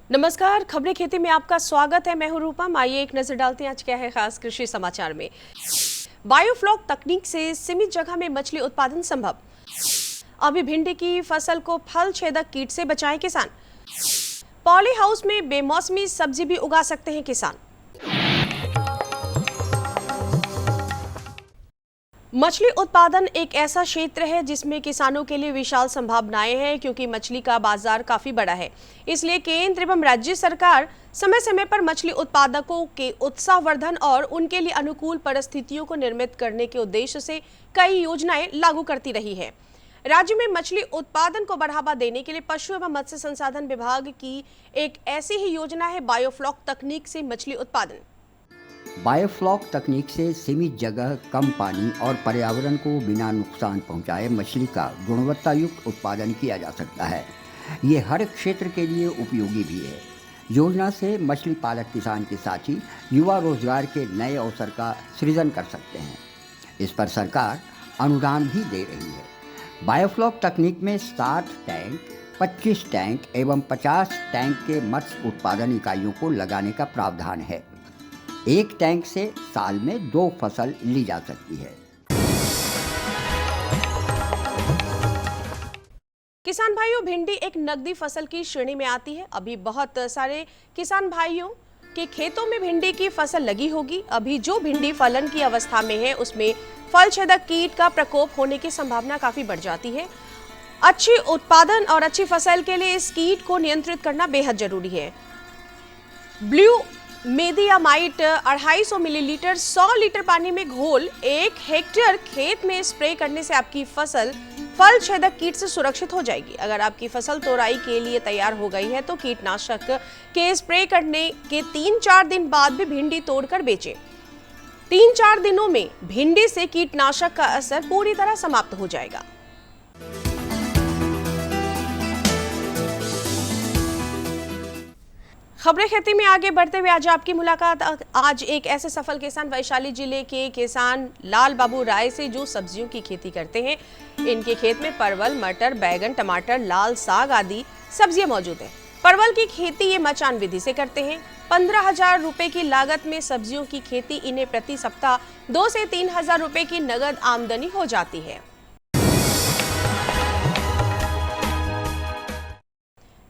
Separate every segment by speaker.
Speaker 1: नमस्कार, खबरें खेती में आपका स्वागत है। मैं हूं रूपम। आइए एक नजर डालते हैं आज क्या है खास कृषि समाचार में। बायोफ्लॉक तकनीक से सीमित जगह में मछली उत्पादन संभव। अभी भिंडी की फसल को फल छेदक कीट से बचाएं किसान। पॉली हाउस में बेमौसमी सब्जी भी उगा सकते हैं किसान। मछली उत्पादन एक ऐसा क्षेत्र है जिसमें किसानों के लिए विशाल संभावनाएं हैं, क्योंकि मछली का बाजार काफी बड़ा है। इसलिए केंद्र एवं राज्य सरकार समय समय पर मछली उत्पादकों के उत्साहवर्धन और उनके लिए अनुकूल परिस्थितियों को निर्मित करने के उद्देश्य से कई योजनाएं लागू करती रही है। राज्य में मछली उत्पादन को बढ़ावा देने के लिए पशु एवं मत्स्य संसाधन विभाग की एक ऐसी ही योजना है बायोफ्लॉक तकनीक से मछली उत्पादन।
Speaker 2: बायोफ्लॉक तकनीक से सीमित जगह, कम पानी और पर्यावरण को बिना नुकसान पहुंचाए मछली का गुणवत्तायुक्त उत्पादन किया जा सकता है। ये हर क्षेत्र के लिए उपयोगी भी है। योजना से मछली पालक किसान के साथ ही युवा रोजगार के नए अवसर का सृजन कर सकते हैं। इस पर सरकार अनुदान भी दे रही है। बायोफ्लॉक तकनीक में 60 टैंक, 25 टैंक एवं 50 टैंक के मत्स्य उत्पादन इकाइयों को लगाने का प्रावधान है। एक टैंक से साल में 2 फसल ली जा सकती है।
Speaker 1: किसान भाइयों, भिंडी एक नकदी फसल की श्रेणी में आती है। अभी बहुत सारे किसान भाइयों के खेतों में भिंडी की फसल लगी होगी। अभी जो भिंडी फलन की अवस्था में है उसमें फल छेदक कीट का प्रकोप होने की संभावना काफी बढ़ जाती है। अच्छी उत्पादन और अच्छी फसल के लिए इस कीट को नियंत्रित करना बेहद जरूरी है। ब्लू मेडियामाइट 250 मिलीलीटर 100 लीटर पानी में घोल 1 हेक्टेयर खेत में स्प्रे करने से आपकी फसल फल छेदक कीट से सुरक्षित हो जाएगी। अगर आपकी फसल तोड़ाई के लिए तैयार हो गई है तो कीटनाशक के स्प्रे करने के 3-4 दिन बाद भी भिंडी तोड़कर बेचें। 3-4 दिनों में भिंडी से कीटनाशक का असर पूरी तरह समाप्त हो जाएगा। खबरें खेती में आगे बढ़ते हुए आज आपकी मुलाकात आज एक ऐसे सफल किसान वैशाली जिले के किसान लाल बाबू राय से जो सब्जियों की खेती करते हैं। इनके खेत में परवल, मटर, बैगन, टमाटर, लाल साग आदि सब्जियां मौजूद हैं। परवल की खेती ये मचान विधि से करते हैं। 15,000 रुपए की लागत में सब्जियों की खेती इन्हें प्रति सप्ताह 2 से 3,000 रुपए की नगद आमदनी हो जाती है।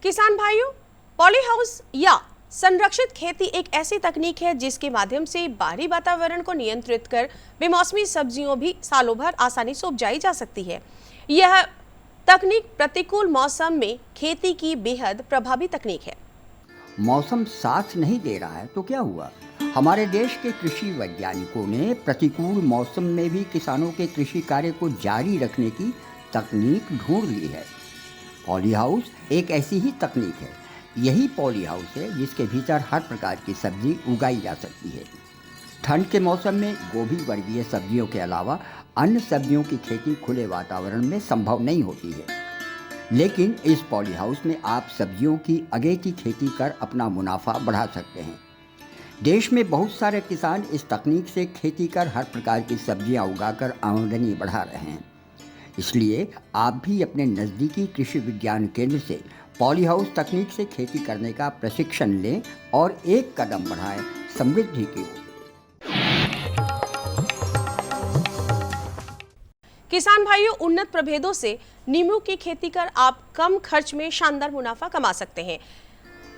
Speaker 1: किसान भाइयों, पॉली हाउस या संरक्षित खेती एक ऐसी तकनीक है जिसके माध्यम से बाहरी वातावरण को नियंत्रित कर बेमौसमी सब्जियों भी सालों भर आसानी से उपजाई जा सकती है। यह तकनीक प्रतिकूल मौसम में खेती की बेहद प्रभावी तकनीक है।
Speaker 2: मौसम साथ नहीं दे रहा है तो क्या हुआ? हमारे देश के कृषि वैज्ञानिकों ने प्रतिकूल मौसम में भी किसानों के कृषि कार्य को जारी रखने की तकनीक ढूंढ ली है। पॉली हाउस एक ऐसी ही तकनीक है। यही पॉली हाउस है जिसके भीतर हर प्रकार की सब्जी उगाई जा सकती है। ठंड के मौसम में गोभी वर्गीय सब्जियों के अलावा अन्य सब्जियों की खेती खुले वातावरण में संभव नहीं होती है। लेकिन इस पॉली हाउस में आप सब्जियों की अगेती खेती कर अपना मुनाफा बढ़ा सकते हैं। देश में बहुत सारे किसान इस तकनीक से खेती कर हर प्रकार की सब्जियां उगाकर आमदनी बढ़ा रहे हैं। इसलिए आप भी अपने नज़दीकी कृषि विज्ञान केंद्र से पॉली हाउस तकनीक से खेती करने का प्रशिक्षण लें और एक कदम बढ़ाएं समृद्धि की ओर।
Speaker 1: किसान भाइयों, उन्नत प्रभेदों से नींबू की खेती कर आप कम खर्च में शानदार मुनाफा कमा सकते हैं।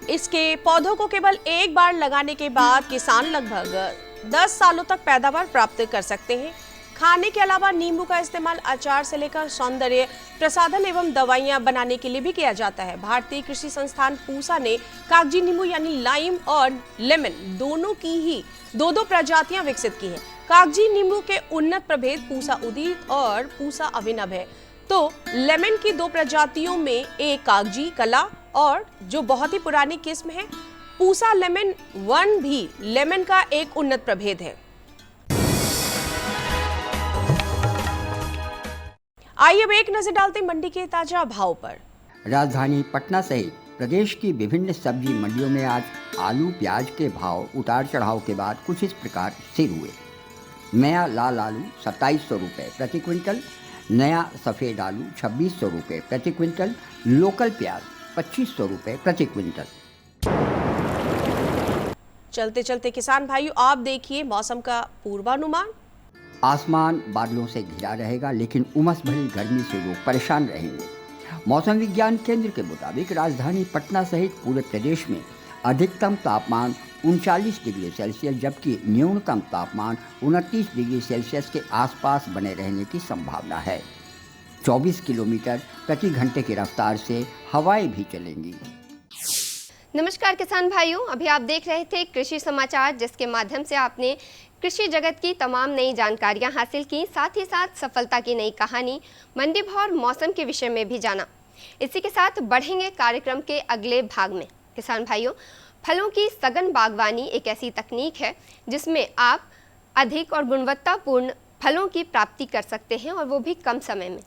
Speaker 1: इसके पौधों को केवल एक बार लगाने के बाद किसान लगभग 10 सालों तक पैदावार प्राप्त कर सकते हैं। खाने के अलावा नींबू का इस्तेमाल अचार से लेकर सौंदर्य प्रसाधन एवं दवाइयां बनाने के लिए भी किया जाता है। भारतीय कृषि संस्थान पूसा ने कागजी नींबू यानी लाइम और लेमन दोनों की ही 2-2 प्रजातियां विकसित की हैं। कागजी नींबू के उन्नत प्रभेद पूसा उदित और पूसा अभिनव है। तो लेमन की 2 प्रजातियों में एक कागजी कला और जो बहुत ही पुरानी किस्म है पूसा लेमन 1 भी लेमन का एक उन्नत प्रभेद है। आइए अब एक नजर डालते मंडी के ताजा भाव पर।
Speaker 2: राजधानी पटना सहित प्रदेश की विभिन्न सब्जी मंडियों में आज आलू प्याज के भाव उतार चढ़ाव के बाद कुछ इस प्रकार स्थिर हुए। नया लाल आलू 2700 रुपये प्रति क्विंटल, नया सफ़ेद आलू 2600 रुपये प्रति क्विंटल, लोकल प्याज 2500 रुपये प्रति क्विंटल।
Speaker 1: चलते चलते किसान भाइयों, आप देखिए मौसम का पूर्वानुमान।
Speaker 2: आसमान बादलों से घिरा रहेगा, लेकिन उमस भरी गर्मी से लोग परेशान रहेंगे। मौसम विज्ञान केंद्र के मुताबिक राजधानी पटना सहित पूरे प्रदेश में अधिकतम तापमान 39 डिग्री सेल्सियस जबकि न्यूनतम तापमान 29 डिग्री सेल्सियस के आसपास बने रहने की संभावना है। 24 किलोमीटर प्रति घंटे की रफ्तार से हवाएं भी चलेंगी।
Speaker 3: नमस्कार किसान भाइयों, अभी आप देख रहे थे कृषि समाचार, जिसके माध्यम से आपने कृषि जगत की तमाम नई जानकारियां हासिल की, साथ ही साथ सफलता की नई कहानी, मंडी भाव और मौसम के विषय में भी जाना। इसी के साथ बढ़ेंगे कार्यक्रम के अगले भाग में। किसान भाइयों, फलों की सघन बागवानी एक ऐसी तकनीक है जिसमें आप अधिक और गुणवत्तापूर्ण फलों की प्राप्ति कर सकते हैं, और वो भी कम समय में।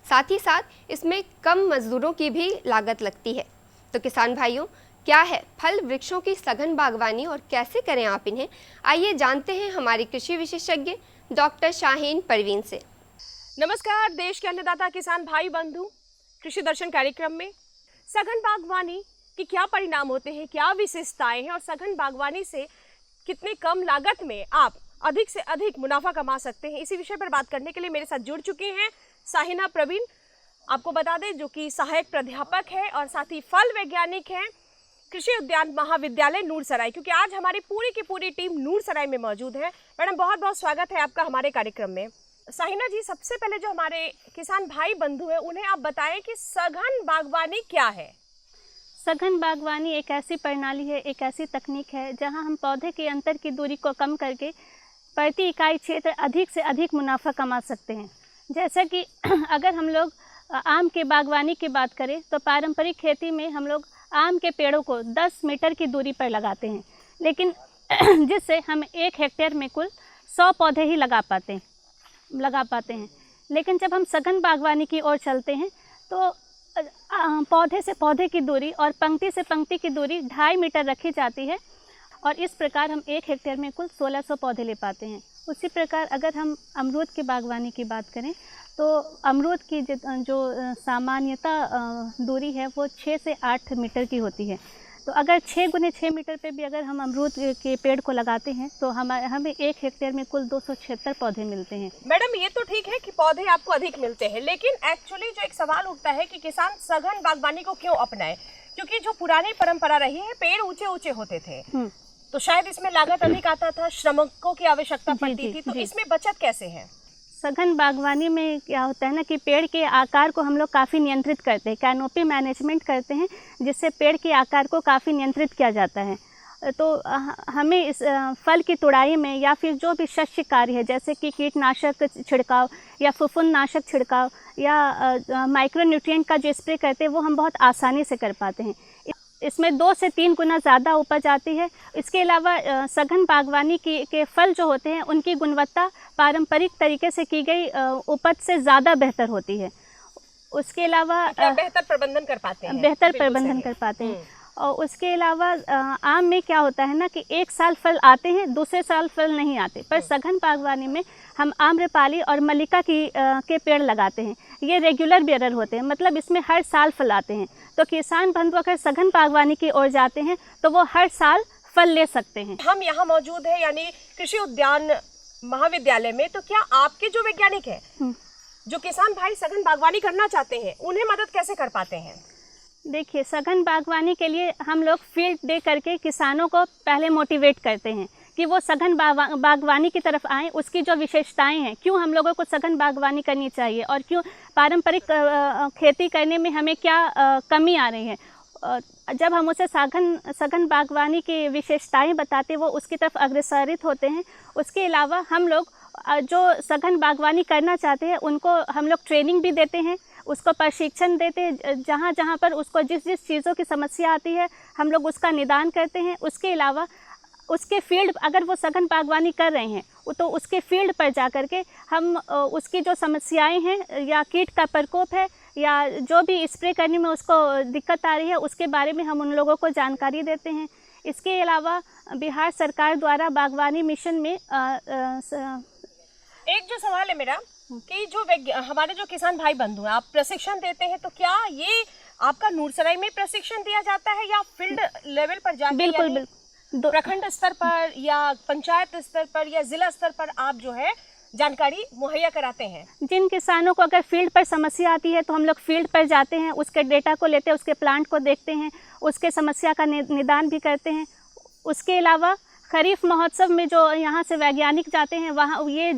Speaker 3: साथ ही साथ इसमें कम मजदूरों की भी लागत लगती है। तो किसान भाइयों, क्या है फल वृक्षों की सघन बागवानी और कैसे करें आप इन्हें, आइए जानते हैं हमारे कृषि विशेषज्ञ डॉक्टर शाहीन परवीन से।
Speaker 1: नमस्कार देश के अन्नदाता किसान भाई बंधु, कृषि दर्शन कार्यक्रम में सघन बागवानी कि क्या परिणाम होते हैं, क्या विशेषताएं हैं और सघन बागवानी से कितने कम लागत में आप अधिक से अधिक मुनाफा कमा सकते हैं, इसी विषय पर बात करने के लिए मेरे साथ जुड़ चुके हैं शाहीना परवीन। आपको बता दें जो कि सहायक प्राध्यापक है और साथ ही फल वैज्ञानिक हैं कृषि उद्यान महाविद्यालय नूरसराय, क्योंकि आज हमारी पूरी की पूरी टीम नूरसराय में मौजूद है। मैडम, बहुत बहुत स्वागत है आपका हमारे कार्यक्रम में। शाहीना जी, सबसे पहले जो हमारे किसान भाई बंधु हैं उन्हें आप बताएं कि सघन बागवानी क्या है।
Speaker 4: सघन बागवानी एक ऐसी प्रणाली है, एक ऐसी तकनीक है जहां हम पौधे के अंतर की दूरी को कम करके प्रति इकाई क्षेत्र अधिक से अधिक मुनाफा कमा सकते हैं। जैसा कि अगर हम लोग आम के बागवानी की बात करें तो पारंपरिक खेती में हम लोग आम के पेड़ों को 10 मीटर की दूरी पर लगाते हैं, लेकिन जिससे हम 1 हेक्टेयर में कुल 100 पौधे ही लगा पाते हैं। लेकिन जब हम सघन बागवानी की ओर चलते हैं तो पौधे से पौधे की दूरी और पंक्ति से पंक्ति की दूरी 2.5 मीटर रखी जाती है, और इस प्रकार हम 1 हेक्टेयर में कुल 1600 पौधे ले पाते हैं। उसी प्रकार अगर हम अमरूद की बागवानी की बात करें तो अमरूद की जो सामान्यता दूरी है वो 6 से 8 मीटर की होती है। तो अगर 6 गुने 6 मीटर पे भी अगर हम अमरूद के पेड़ को लगाते हैं तो हमें 1 हेक्टेयर में कुल 276 पौधे मिलते हैं।
Speaker 1: मैडम, ये तो ठीक है कि पौधे आपको अधिक मिलते हैं, लेकिन एक्चुअली जो एक सवाल उठता है कि किसान सघन बागवानी को क्यों अपनाए, क्योंकि जो पुरानी परंपरा रही है पेड़ ऊंचे ऊंचे होते थे, तो शायद इसमें लागत अधिक आता था, श्रमिकों की आवश्यकता पड़ती थी, तो इसमें बचत कैसे है?
Speaker 4: सघन बागवानी में क्या होता है ना कि पेड़ के आकार को हम लोग काफ़ी नियंत्रित करते हैं, कैनोपी मैनेजमेंट करते हैं, जिससे पेड़ के आकार को काफ़ी नियंत्रित किया जाता है। तो हमें इस फल की तुड़ाई में या फिर जो भी शस्य कार्य है, जैसे कि कीटनाशक छिड़काव या फफूंदनाशक छिड़काव या माइक्रोन्यूट्रिएंट का जो स्प्रे करते हैं वो हम बहुत आसानी से कर पाते हैं। इसमें 2 से 3 गुना ज़्यादा उपज आती है। इसके अलावा सघन बागवानी के फल जो होते हैं उनकी गुणवत्ता पारंपरिक तरीके से की गई उपज से ज़्यादा बेहतर होती है। उसके अलावा
Speaker 1: बेहतर प्रबंधन कर पाते हैं।
Speaker 4: और उसके अलावा आम में क्या होता है ना कि 1 साल फल आते हैं, दूसरे साल फल नहीं आते, पर सघन बागवानी में हम आम्रपाली और मल्लिका के पेड़ लगाते हैं। ये रेगुलर बेरर होते हैं, मतलब इसमें हर साल फल आते हैं। तो किसान बंधु अगर सघन बागवानी की ओर जाते हैं तो वो हर साल फल ले सकते हैं।
Speaker 1: हम यहाँ मौजूद हैं यानी कृषि उद्यान महाविद्यालय में, तो क्या आपके जो वैज्ञानिक हैं जो किसान भाई सघन बागवानी करना चाहते हैं उन्हें मदद कैसे कर पाते हैं?
Speaker 4: देखिए, सघन बागवानी के लिए हम लोग फील्ड डे करके किसानों को पहले मोटिवेट करते हैं कि वो सघन बागवानी की तरफ आएँ। उसकी जो विशेषताएं हैं, क्यों हम लोगों को सघन बागवानी करनी चाहिए और क्यों पारंपरिक खेती करने में हमें क्या कमी आ रही है, जब हम उसे सघन बागवानी की विशेषताएं बताते वो उसकी तरफ अग्रसरित होते हैं। उसके अलावा हम लोग जो सघन बागवानी करना चाहते हैं उनको हम लोग ट्रेनिंग भी देते हैं, उसको प्रशिक्षण देते हैं। जहाँ जहाँ पर उसको जिस चीज़ों की समस्या आती है हम लोग उसका निदान करते हैं। उसके अलावा उसके फील्ड, अगर वो सघन बागवानी कर रहे हैं तो उसके फील्ड पर जा कर के हम उसकी जो समस्याएं हैं या कीट का प्रकोप है या जो भी स्प्रे करने में उसको दिक्कत आ रही है उसके बारे में हम उन लोगों को जानकारी देते हैं। इसके अलावा बिहार सरकार द्वारा बागवानी मिशन में
Speaker 1: एक जो सवाल है मेरा कि जो हमारे जो किसान भाई बंधु हैं, आप प्रशिक्षण देते हैं, तो क्या ये आपका नूरसराय में प्रशिक्षण दिया जाता है या फील्ड लेवल पर जाके?
Speaker 4: बिल्कुल
Speaker 1: प्रखंड स्तर पर या पंचायत स्तर पर या जिला स्तर पर आप जो है जानकारी मुहैया कराते हैं?
Speaker 4: जिन किसानों को अगर फील्ड पर समस्या आती है तो हम लोग फील्ड पर जाते हैं, उसके डेटा को लेते हैं, उसके प्लांट को देखते हैं, उसके समस्या का निदान भी करते हैं। उसके अलावा खरीफ महोत्सव में जो यहाँ से वैज्ञानिक जाते हैं वहाँ ये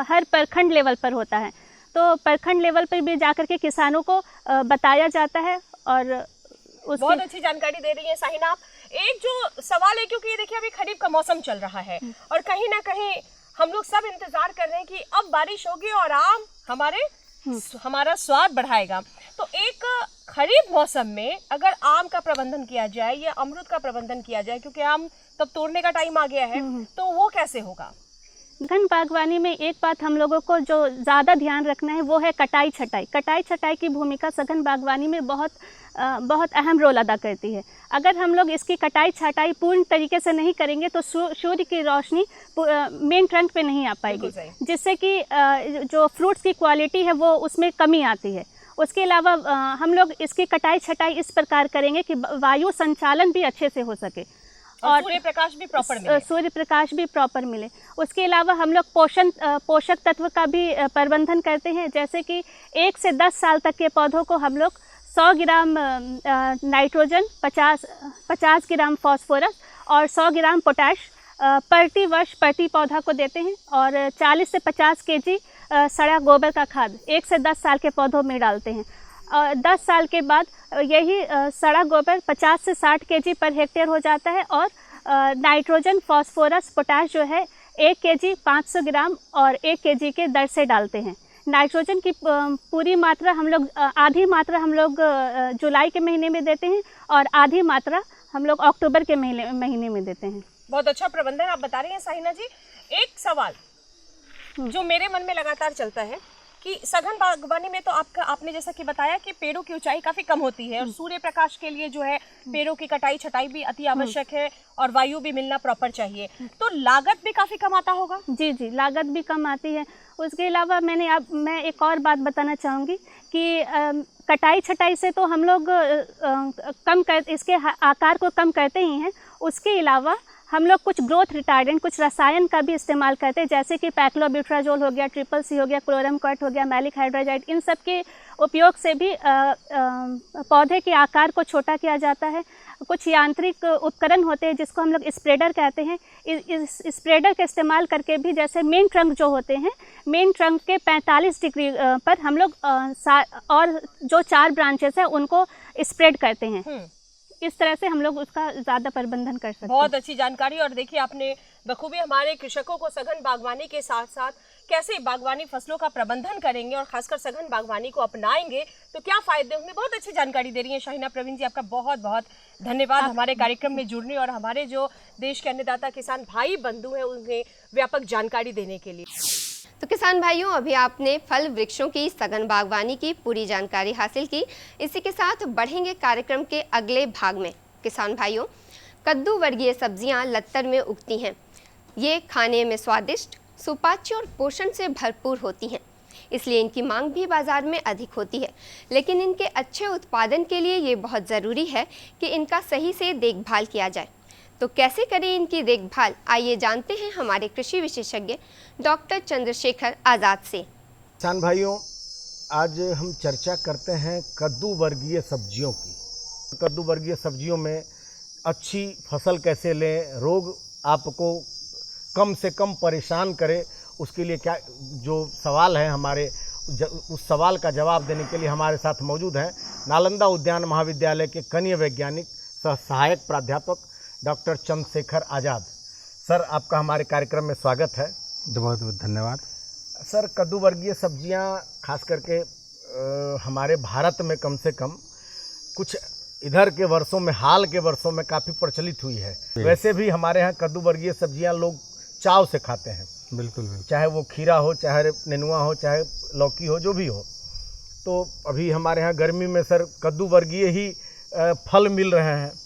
Speaker 4: हर प्रखंड लेवल पर होता है, तो प्रखंड लेवल पर भी जाकर के किसानों को बताया जाता है। और
Speaker 1: बहुत अच्छी जानकारी दे रही है शाहीना आप। एक जो सवाल है, क्योंकि ये देखिए अभी खरीफ का मौसम चल रहा है और कहीं ना कहीं हम लोग सब इंतजार कर रहे हैं कि अब बारिश होगी और आम हमारा स्वाद बढ़ाएगा। तो एक खरीफ मौसम में अगर आम का प्रबंधन किया जाए या अमरूद का प्रबंधन किया जाए, क्योंकि आम तब तोड़ने का टाइम आ गया है, तो वो कैसे होगा?
Speaker 4: घन बागवानी में एक बात हम लोगों को जो ज़्यादा ध्यान रखना है वो है कटाई छटाई। कटाई छटाई की भूमिका सघन बागवानी में बहुत अहम रोल अदा करती है। अगर हम लोग इसकी कटाई छटाई पूर्ण तरीके से नहीं करेंगे तो सूर्य की रोशनी मेन ट्रंक पे नहीं आ पाएगी, जिससे कि जो फ्रूट्स की क्वालिटी है वो उसमें कमी आती है। उसके अलावा हम लोग इसकी कटाई छटाई इस प्रकार करेंगे कि वायु संचालन भी अच्छे से हो सके और सूर्य प्रकाश भी प्रॉपर मिले। उसके अलावा हम लोग पोषक तत्व का भी प्रबंधन करते हैं, जैसे कि 1 से 10 साल तक के पौधों को हम लोग 100 ग्राम नाइट्रोजन, 50 ग्राम फास्फोरस और 100 ग्राम पोटैश प्रति वर्ष प्रति पौधा को देते हैं। और 40 से 50 केजी सड़ा गोबर का खाद 1 से 10 साल के पौधों में डालते हैं। और 10 साल के बाद यही सड़ा गोबर 50 से 60 केजी पर हेक्टेयर हो जाता है। और नाइट्रोजन, फास्फोरस, पोटैश जो है 1 केजी 500 ग्राम और 1 केजी के दर से डालते हैं। नाइट्रोजन की पूरी मात्रा हम लोग आधी मात्रा हम लोग जुलाई के महीने में देते हैं और आधी मात्रा हम लोग अक्टूबर के महीने में देते हैं।
Speaker 1: बहुत अच्छा प्रबंधन आप बता रही हैं शाहीना जी। एक सवाल जो मेरे मन में लगातार चलता है कि सघन बागवानी में तो आपने जैसा कि बताया कि पेड़ों की ऊंचाई काफी कम होती है और सूर्य प्रकाश के लिए जो है पेड़ों की कटाई छटाई भी अति आवश्यक है और वायु भी मिलना प्रॉपर चाहिए, तो लागत भी काफी कम आता होगा?
Speaker 4: जी जी, लागत भी कम आती है। उसके अलावा मैं एक और बात बताना चाहूँगी कि कटाई छटाई से तो हम लोग इसके आकार को कम करते ही हैं। उसके अलावा हम लोग कुछ ग्रोथ रिटार्डेंट, कुछ रसायन का भी इस्तेमाल करते हैं, जैसे कि पैक्लोब्यूट्राजोल हो गया, ट्रिपल सी हो गया, क्लोरम क्वाट हो गया, मैलिक हाइड्रोजाइड। इन सब के उपयोग से भी पौधे के आकार को छोटा किया जाता है। कुछ यांत्रिक उपकरण होते हैं जिसको हम लोग स्प्रेडर कहते हैं। इस स्प्रेडर का इस्तेमाल करके भी, जैसे मेन ट्रंक जो होते हैं, मेन ट्रंक के 45 डिग्री पर हम लोग और जो 4 ब्रांचेस हैं उनको स्प्रेड करते हैं। इस तरह से हम लोग उसका ज़्यादा प्रबंधन कर सकते हैं।
Speaker 1: बहुत अच्छी जानकारी। और देखिए आपने बखूबी हमारे कृषकों को सघन बागवानी के साथ साथ कैसे बागवानी फसलों का प्रबंधन करेंगे और खासकर सघन बागवानी को अपनाएंगे तो क्या फायदे होंगे, बहुत अच्छी जानकारी दे रही है शाहीना प्रवीण जी। आपका बहुत बहुत धन्यवाद हमारे कार्यक्रम में जुड़ने और हमारे जो देश के अन्नदाता किसान भाई बंधु हैं उन्हें व्यापक जानकारी देने के लिए।
Speaker 3: तो किसान भाइयों, अभी आपने फल वृक्षों की सघन बागवानी की पूरी जानकारी हासिल की। इसी के साथ बढ़ेंगे कार्यक्रम के अगले भाग में। किसान भाइयों, कद्दू वर्गीय सब्जियां लत्तर में उगती हैं। ये खाने में स्वादिष्ट, सुपाच्य और पोषण से भरपूर होती हैं, इसलिए इनकी मांग भी बाजार में अधिक होती है। लेकिन इनके अच्छे उत्पादन के लिए ये बहुत ज़रूरी है कि इनका सही से देखभाल किया जाए। तो कैसे करें इनकी देखभाल, आइए जानते हैं हमारे कृषि विशेषज्ञ डॉक्टर चंद्रशेखर आज़ाद से।
Speaker 5: किसान भाइयों, आज हम चर्चा करते हैं कद्दू वर्गीय सब्जियों की। कद्दू वर्गीय सब्जियों में अच्छी फसल कैसे लें, रोग आपको कम से कम परेशान करे, उसके लिए क्या जो सवाल है हमारे उस सवाल का जवाब देने के लिए हमारे साथ मौजूद हैं नालंदा उद्यान महाविद्यालय के कनीय वैज्ञानिक सह सहायक प्राध्यापक डॉक्टर चंद्रशेखर आज़ाद। सर, आपका हमारे कार्यक्रम में स्वागत है।
Speaker 6: बहुत बहुत धन्यवाद।
Speaker 5: सर, कद्दू वर्गीय सब्जियां खास करके हमारे भारत में कम से कम कुछ इधर के वर्षों में, हाल के वर्षों में काफ़ी प्रचलित हुई है। वैसे भी हमारे यहाँ कद्दू वर्गीय सब्जियां लोग चाव से खाते हैं।
Speaker 6: बिल्कुल बिल्कुल,
Speaker 5: चाहे वो खीरा हो, चाहे नेनुआ हो, चाहे लौकी हो, जो भी हो। तो अभी हमारे यहाँ गर्मी में सर कद्दू वर्गीय ही फल मिल रहे हैं।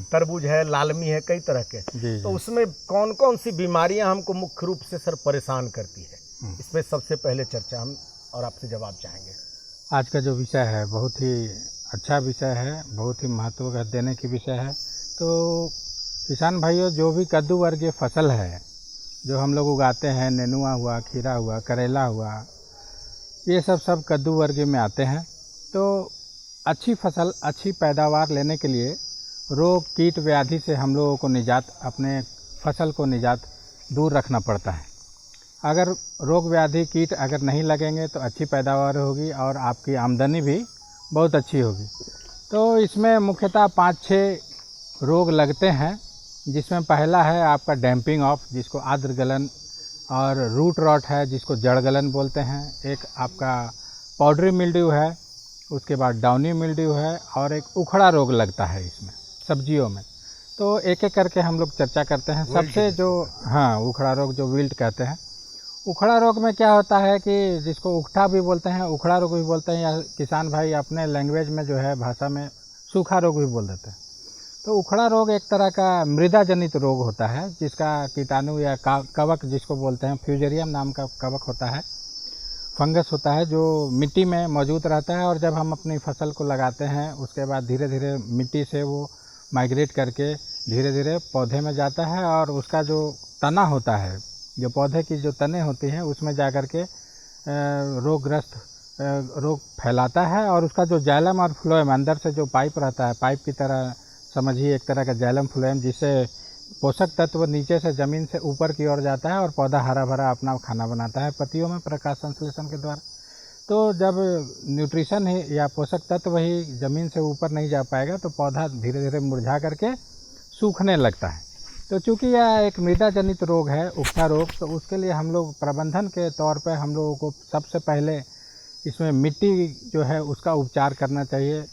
Speaker 5: तरबूज है, लालमी है, कई तरह के। तो उसमें कौन कौन सी बीमारियां हमको मुख्य रूप से सर परेशान करती है, इस पर सबसे पहले चर्चा हम और आपसे जवाब चाहेंगे।
Speaker 6: आज का जो विषय है बहुत ही अच्छा विषय है, बहुत ही महत्व देने की विषय है। तो किसान भाइयों, जो भी कद्दू वर्गीय फसल है जो हम लोग उगाते हैं, नेनुआ हुआ, खीरा हुआ, करेला हुआ, ये सब कद्दू वर्गीय में आते हैं। तो अच्छी फसल, अच्छी पैदावार लेने के लिए रोग कीट व्याधि से हम लोगों को निजात, अपने फसल को निजात दूर रखना पड़ता है। अगर रोग व्याधि कीट अगर नहीं लगेंगे तो अच्छी पैदावार होगी और आपकी आमदनी भी बहुत अच्छी होगी। तो इसमें मुख्यतः 5-6 रोग लगते हैं, जिसमें पहला है आपका डैम्पिंग ऑफ, जिसको आर्द्र गलन, और रूट रॉट है जिसको जड़ गलन बोलते हैं। एक आपका पाउडरी मिल्ड्यू है, उसके बाद डाउनी मिल्ड्यू है, और एक उखड़ा रोग लगता है इसमें सब्जियों में। तो एक एक करके हम लोग चर्चा करते हैं। सबसे जो उखड़ा रोग जो विल्ट कहते हैं, उखड़ा रोग में क्या होता है कि जिसको उखठा भी बोलते हैं, उखड़ा रोग भी बोलते हैं, या किसान भाई अपने लैंग्वेज में जो है भाषा में सूखा रोग भी बोल देते हैं। तो उखड़ा रोग एक तरह का मृदा जनित रोग होता है, जिसका कीटाणु या कवक जिसको बोलते हैं, फ्यूजेरियम नाम का कवक होता है, फंगस होता है, जो मिट्टी में मौजूद रहता है। और जब हम अपनी फसल को लगाते हैं उसके बाद धीरे धीरे मिट्टी से वो माइग्रेट करके धीरे धीरे पौधे में जाता है, और उसका जो तना होता है, जो पौधे की जो तने होती हैं, उसमें जा कर के रोगग्रस्त रोग फैलाता है। और उसका जो जाइलम और फ्लोएम अंदर से जो पाइप रहता है, पाइप की तरह समझिए, एक तरह का जाइलम फ्लोएम, जिससे पोषक तत्व नीचे से ज़मीन से ऊपर की ओर जाता है और पौधा हरा भरा अपना खाना बनाता है पत्तियों में प्रकाश संश्लेषण के द्वारा। तो जब न्यूट्रिशन ही या पोषक तत्व ही ज़मीन से ऊपर नहीं जा पाएगा तो पौधा धीरे धीरे मुरझा करके सूखने लगता है। तो चूँकि यह एक मृदा जनित रोग है, उखठा रोग, तो उसके लिए हम लोग प्रबंधन के तौर पर हम लोगों को सबसे पहले इसमें मिट्टी जो है उसका उपचार करना चाहिए।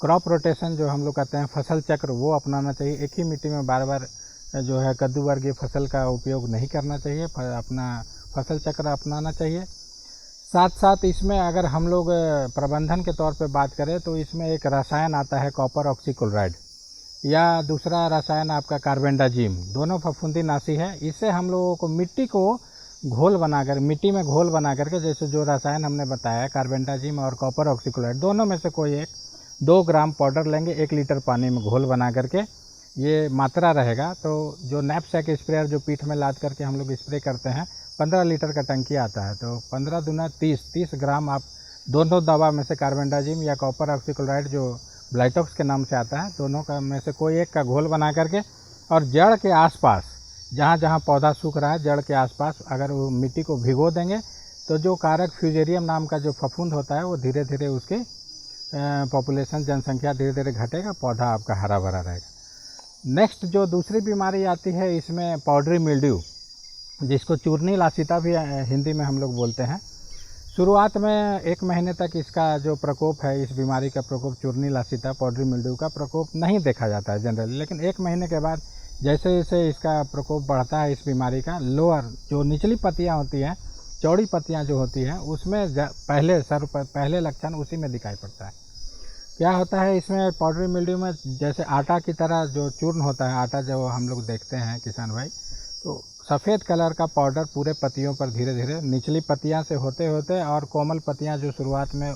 Speaker 6: क्रॉप रोटेशन जो हम लोग कहते हैं, फसल चक्र, वो अपनाना चाहिए। एक ही मिट्टी में बार बार जो है कद्दू वर्गीय फसल का उपयोग नहीं करना चाहिए, अपना फसल चक्र अपनाना चाहिए। साथ साथ इसमें अगर हम लोग प्रबंधन के तौर पे बात करें तो इसमें एक रसायन आता है कॉपर ऑक्सीक्लोराइड, या दूसरा रसायन आपका कार्बेंडाजिम, दोनों फफूंदीनाशी है। इससे हम लोगों को मिट्टी को घोल बनाकर, मिट्टी में घोल बना करके, जैसे जो रसायन हमने बताया कार्बेंडाजिम और कॉपर ऑक्सीक्लोराइड, दोनों में से कोई एक 2 ग्राम पाउडर लेंगे 1 लीटर पानी में घोल बना करके, ये मात्रा रहेगा। तो जो नैपसैक स्प्रेयर जो पीठ में लाद करके हम लोग स्प्रे करते हैं, 15 लीटर का टंकी आता है, तो 15 दूना 30 ग्राम आप दोनों दवा में से कार्बेंडाजिम या कॉपर ऑक्सीक्लोराइड जो ब्लाइटॉक्स के नाम से आता है, दोनों का में से कोई एक का घोल बना करके, और जड़ के आसपास जहाँ जहाँ पौधा सूख रहा है, जड़ के आसपास अगर वो मिट्टी को भिगो देंगे तो जो कारक फ्यूजेरियम नाम का जो फफूंद होता है वो धीरे धीरे उसके पॉपुलेशन, जनसंख्या धीरे धीरे घटेगा, पौधा आपका हरा भरा रहेगा। नेक्स्ट जो दूसरी बीमारी आती है इसमें पाउडरी मिल्ड्यू, जिसको चूर्नी लासिता भी हिंदी में हम लोग बोलते हैं। शुरुआत में 1 महीने तक इसका जो प्रकोप है, इस बीमारी का प्रकोप, चूर्नी लासिता पाउडरी मिल्ड्यू का प्रकोप नहीं देखा जाता है जनरली, लेकिन 1 महीने के बाद जैसे जैसे इसका प्रकोप बढ़ता है, इस बीमारी का लोअर जो निचली पत्तियाँ होती हैं, चौड़ी पत्तियाँ जो होती हैं, उसमें पहले लक्षण उसी में दिखाई पड़ता है। क्या होता है इसमें पाउडरी मिल्ड्यू में, जैसे आटा की तरह जो चूर्ण होता है, आटा जो हम लोग देखते हैं किसान भाई, तो सफ़ेद कलर का पाउडर पूरे पत्तियों पर धीरे धीरे निचली पत्तियां से होते होते और कोमल पत्तियां जो शुरुआत में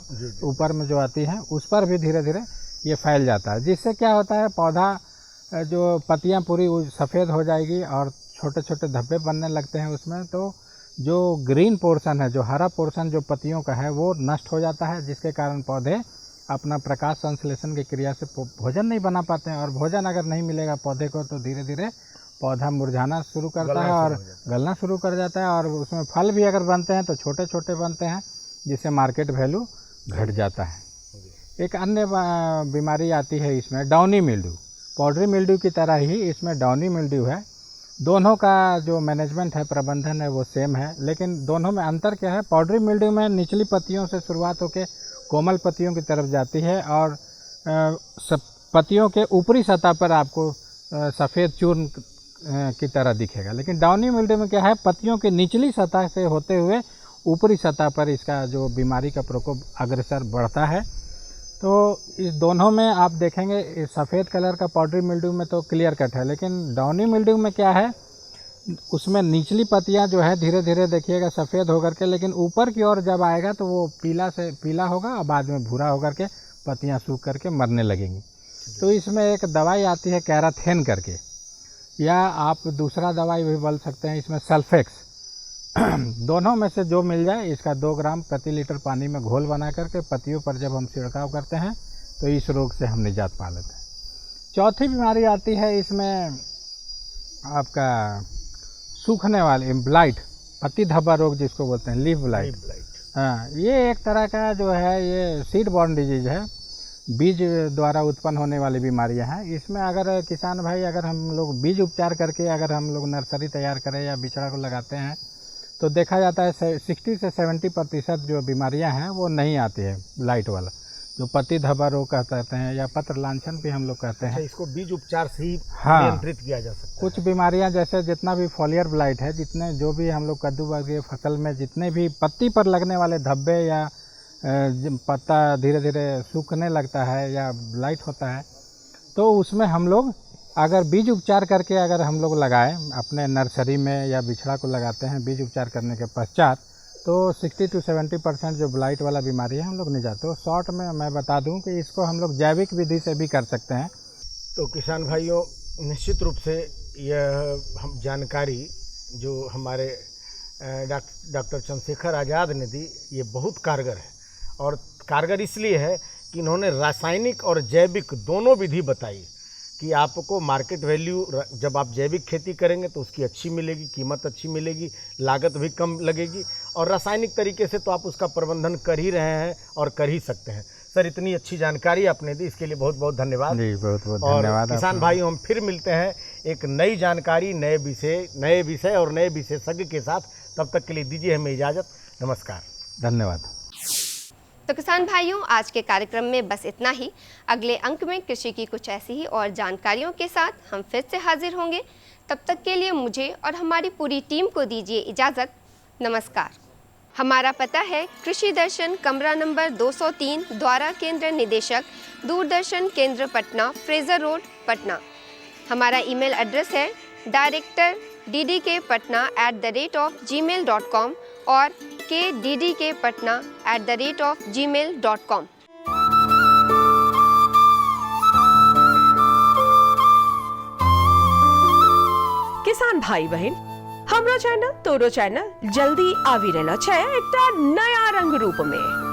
Speaker 6: ऊपर में जो आती हैं उस पर भी धीरे धीरे ये फैल जाता है, जिससे क्या होता है पौधा जो पत्तियां पूरी सफ़ेद हो जाएगी और छोटे छोटे धब्बे बनने लगते हैं उसमें। तो जो ग्रीन पोर्शन है, जो हरा पोर्शन जो पत्तियों का है, वो नष्ट हो जाता है, जिसके कारण पौधे अपना प्रकाश संश्लेषण की क्रिया से भोजन नहीं बना पाते हैं, और भोजन अगर नहीं मिलेगा पौधे को तो धीरे धीरे पौधा मुरझाना शुरू करता है और गलना शुरू कर जाता है, और उसमें फल भी अगर बनते हैं तो छोटे छोटे बनते हैं, जिससे मार्केट वैल्यू घट जाता है। एक अन्य बीमारी आती है इसमें डाउनी मिल्ड्यू, पाउडरी मिल्ड्यू की तरह ही इसमें डाउनी मिल्ड्यू है। दोनों का जो मैनेजमेंट है, प्रबंधन है, वो सेम है, लेकिन दोनों में अंतर क्या है? पाउडरी मिल्ड्यू में निचली पत्तियों से शुरुआत होकर कोमल पत्तियों की तरफ जाती है और पत्तियों के ऊपरी सतह पर आपको सफ़ेद चूर्ण की तरह दिखेगा। लेकिन डाउनी मिल्ड्यू में क्या है, पत्तियों की निचली सतह से होते हुए ऊपरी सतह पर इसका जो बीमारी का प्रकोप अग्रसर बढ़ता है। तो इस दोनों में आप देखेंगे सफ़ेद कलर का पाउडरी मिल्ड्यू में तो क्लियर कट है, लेकिन डाउनी मिल्ड्यू में क्या है, उसमें निचली पत्तियां जो है धीरे धीरे देखिएगा सफ़ेद होकर के, लेकिन ऊपर की ओर जब आएगा तो वो पीला होगा और बाद में भूरा होकर के पत्तियां सूख करके मरने लगेंगी। तो इसमें एक दवाई आती है कैराथेन करके, या आप दूसरा दवाई भी बोल सकते हैं इसमें सल्फेक्स। दोनों में से जो मिल जाए इसका 2 ग्राम प्रति लीटर पानी में घोल बना करके पत्तियों पर जब हम छिड़काव करते हैं तो इस रोग से हम निजात पा लेते हैं। चौथी बीमारी आती है इसमें आपका सूखने वाली ब्लाइट, पत्ती धब्बा रोग जिसको बोलते हैं, लीफ ब्लाइट। हाँ, ये एक तरह का जो है ये सीड बॉर्न डिजीज है, बीज द्वारा उत्पन्न होने वाली बीमारियां हैं। इसमें अगर किसान भाई अगर हम लोग बीज उपचार करके अगर हम लोग नर्सरी तैयार करें या बिचड़ा को लगाते हैं तो देखा जाता है 60 से 70% जो बीमारियां हैं वो नहीं आती है ब्लाइट वाला, जो पत्ती धब्बा रोग कहते हैं या पत्र लांछन भी हम लोग कहते हैं।
Speaker 5: इसको बीज उपचार से ही
Speaker 6: हाँ,
Speaker 5: नियंत्रित किया जा सकता है।
Speaker 6: कुछ बीमारियां जैसे जितना भी फॉलियर ब्लाइट है, जितने जो भी हम लोग कद्दू वर्गीय फसल में जितने भी पत्ती पर लगने वाले धब्बे या पत्ता धीरे धीरे सूखने लगता है या ब्लाइट होता है, तो उसमें हम लोग अगर बीज उपचार करके अगर हम लोग लगाएं अपने नर्सरी में या बिछड़ा को लगाते हैं बीज उपचार करने के पश्चात, तो 60 से 70% जो ब्लाइट वाला बीमारी है हम लोग निजात। तो शॉर्ट में मैं बता दूं कि इसको हम लोग जैविक विधि से भी कर सकते हैं।
Speaker 5: तो किसान भाइयों, निश्चित रूप से यह हम जानकारी जो हमारे डॉक्टर चंद्रशेखर आज़ाद ने दी, ये बहुत कारगर है। और कारगर इसलिए है कि इन्होंने रासायनिक और जैविक दोनों विधि बताई कि आपको मार्केट वैल्यू जब आप जैविक खेती करेंगे तो उसकी अच्छी मिलेगी, कीमत अच्छी मिलेगी, लागत भी कम लगेगी, और रासायनिक तरीके से तो आप उसका प्रबंधन कर ही रहे हैं और कर ही सकते हैं। सर, इतनी अच्छी जानकारी आपने दी, इसके लिए बहुत बहुत धन्यवाद।
Speaker 6: जी, बहुत बहुत
Speaker 5: और
Speaker 6: धन्यवाद।
Speaker 5: किसान भाइयों, हम फिर मिलते हैं एक नई जानकारी, नए विषय और नए विशेषज्ञ के साथ। तब तक के लिए दीजिए हमें इजाज़त। नमस्कार।
Speaker 6: धन्यवाद।
Speaker 3: तो किसान भाइयों, आज के कार्यक्रम में बस इतना ही। अगले अंक में कृषि की कुछ ऐसी ही और जानकारियों के साथ हम फिर से हाजिर होंगे। तब तक के लिए मुझे और हमारी पूरी टीम को दीजिए इजाज़त। नमस्कार। हमारा पता है कृषि दर्शन, कमरा नंबर 203, द्वारा केंद्र निदेशक, दूरदर्शन केंद्र पटना, फ्रेजर रोड, पटना। हमारा ईमेल एड्रेस है directordkpatna@gmail.com और kddkpatna@gmail.com।
Speaker 1: किसान भाई बहन, हमरो चैनल तोरो चैनल जल्दी आवी रहना छे एकटा नया रंग रूप में।